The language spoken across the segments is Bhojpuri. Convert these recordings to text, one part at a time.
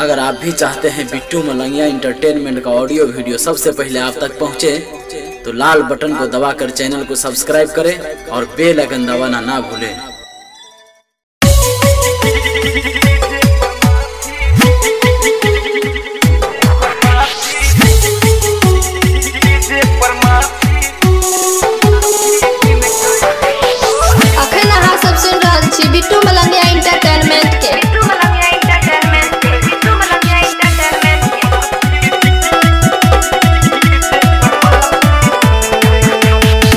अगर आप भी चाहते हैं बिट्टू मलंगिया एंटरटेनमेंट का ऑडियो वीडियो सबसे पहले आप तक पहुंचे, तो लाल बटन को दबाकर चैनल को सब्सक्राइब करें और बेल आइकन दबाना ना भूलें। बिट्टू मलंगिया एंटरटेनमेंट के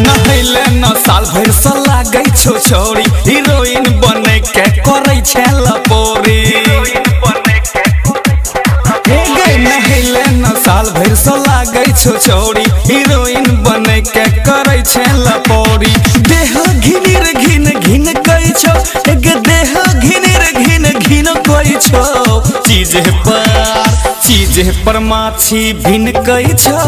नहैले न साल भर से लागै छौ छोरी, हीरोइन बने के करै छै लपोरी। हे गई नहैले न साल भर से लागै छौ छोरी, हीरोइन बने के करै छै लपोरी। देह घिनिर घिन घिन कै छौ, एक देह घिनिर घिन घिन कै छौ। चीजे पर माछी भिन कै छौ,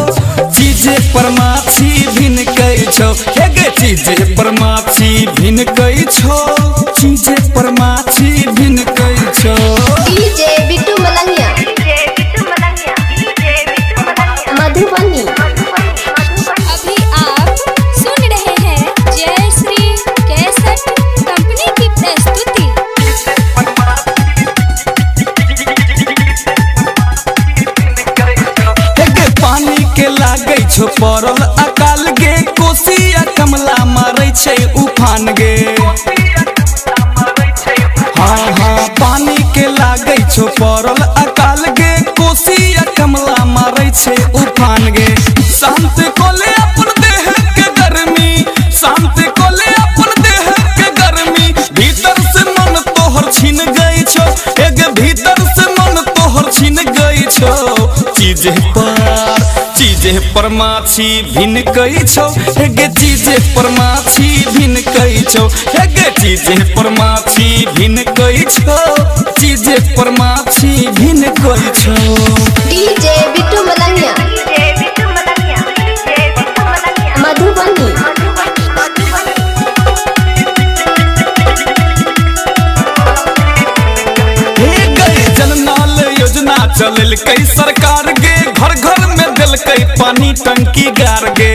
चीजे पर माछी भिन कै छौ। हे गे चीजे पर माछी भिन कै छौ, चीजे पर माछी भिन कै छौ। डीजे बिट्टू मलंगिया मधुबनी। अभी आप सुन रहे हैं जय श्री कैसेट कंपनी की प्रस्तुति। पानी के लागै छौ पड़ल अकाल गे, कोसिया कमला मारै छै उफान गे। हाँ पानी के लागै छौ पड़ल अकाल गे, कोसिया कमला मारै छै उफान गे। शांत कोले अपन देह के गर्मी, शांत कोले अपन देह के गर्मी। भीतर से मन तोहर छिन गई छौ, एक भीतर से मन तोहर छिन गई छौ। चीजे पर माछी भिन कै छौ, हे गे चीजे पर माछी भिन कै छौ। हे गे चीजे पर माछी भिन कै छौ, चीजे पर माछी भिन कै छौ। डीजे बिट्टू मलंगिया मधुबनी। हे गई जननाल योजना चलैलकै सरकार गे, घर घर में देलकै पानी टंकी गार गे।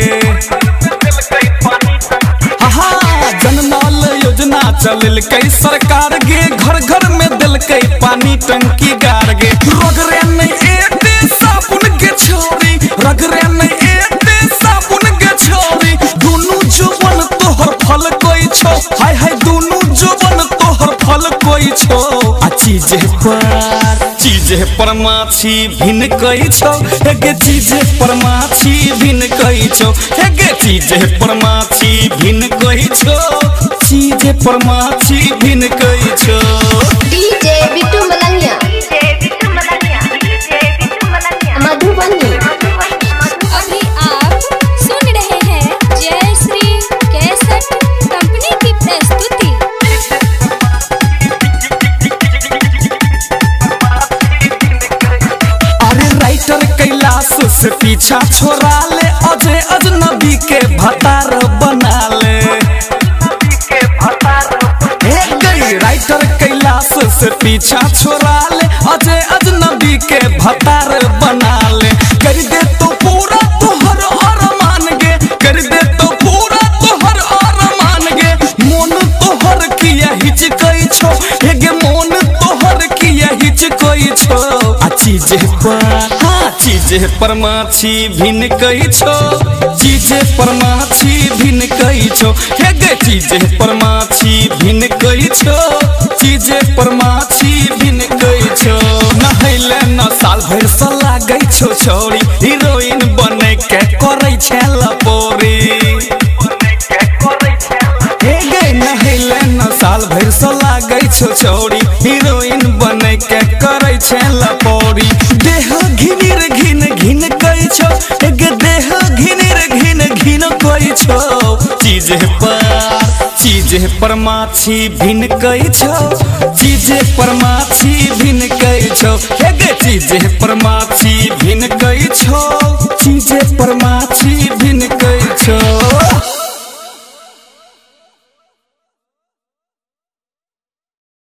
हाँ जननाल योजना चलैलकै सरकार गे, घर घर में देलकै पानी टंकी गार गे। रगरे नहीं एते साबुन के छोरी, रगरे नहीं एते साबुन के छोरी। दुनू जुबन तोहर फल कोई छौ, हाय हाय दुनू जुबन तोहर फल कोई छौ। आ चीजे पर माछी भिन कै छौ, हे गे चीजे पर माछी भिन कै छौ। हे गे चीजे पर माछी भिन कै छौ, चीजे पर माछी भिन कै छौ। डीजे बिट्टू मलंगिया मधुबनी। अभी आप सुन रहे हैं जय श्री कैसेट कंपनी की प्रस्तुति। राइटर कैलाश से पीछा छोड़ा ले, अजय अजनबी के भतार बना ले। हे गई राइटर कैलाश से पीछा छोड़ा ले, अजय अजनबी के भतार बना ले। कर दे तो पूरा तोहर अरमान गे, कर दे तो पूरा तोहर अरमान गे। मोन तोहर किया हिचकै छौ, हे गे मोन तोहर किया हिचकै छौ। चीजे पर माछी भिन कै छौ, चीजे पर माछी भिन कै छौ। हे गे चीजे पर माछी भिन कै छौ, चीजे पर माछी भिन कै छौ। नहैले न साल भर से लागै छौ छोरी, हीरोइन बने के करै छै लपोरी। हे गे नहैले न साल भर से लागै छौ छोरी, हीरोइन बने के करै छै लपोरी। देह घिनिर घिन घिन कै छौ, एक देह घिनिर घिन घिन कै छौ। चीजे पर माछी भिन कै छौ, चीजे पर माछी भिन कै छौ। हे गे चीजे पर माछी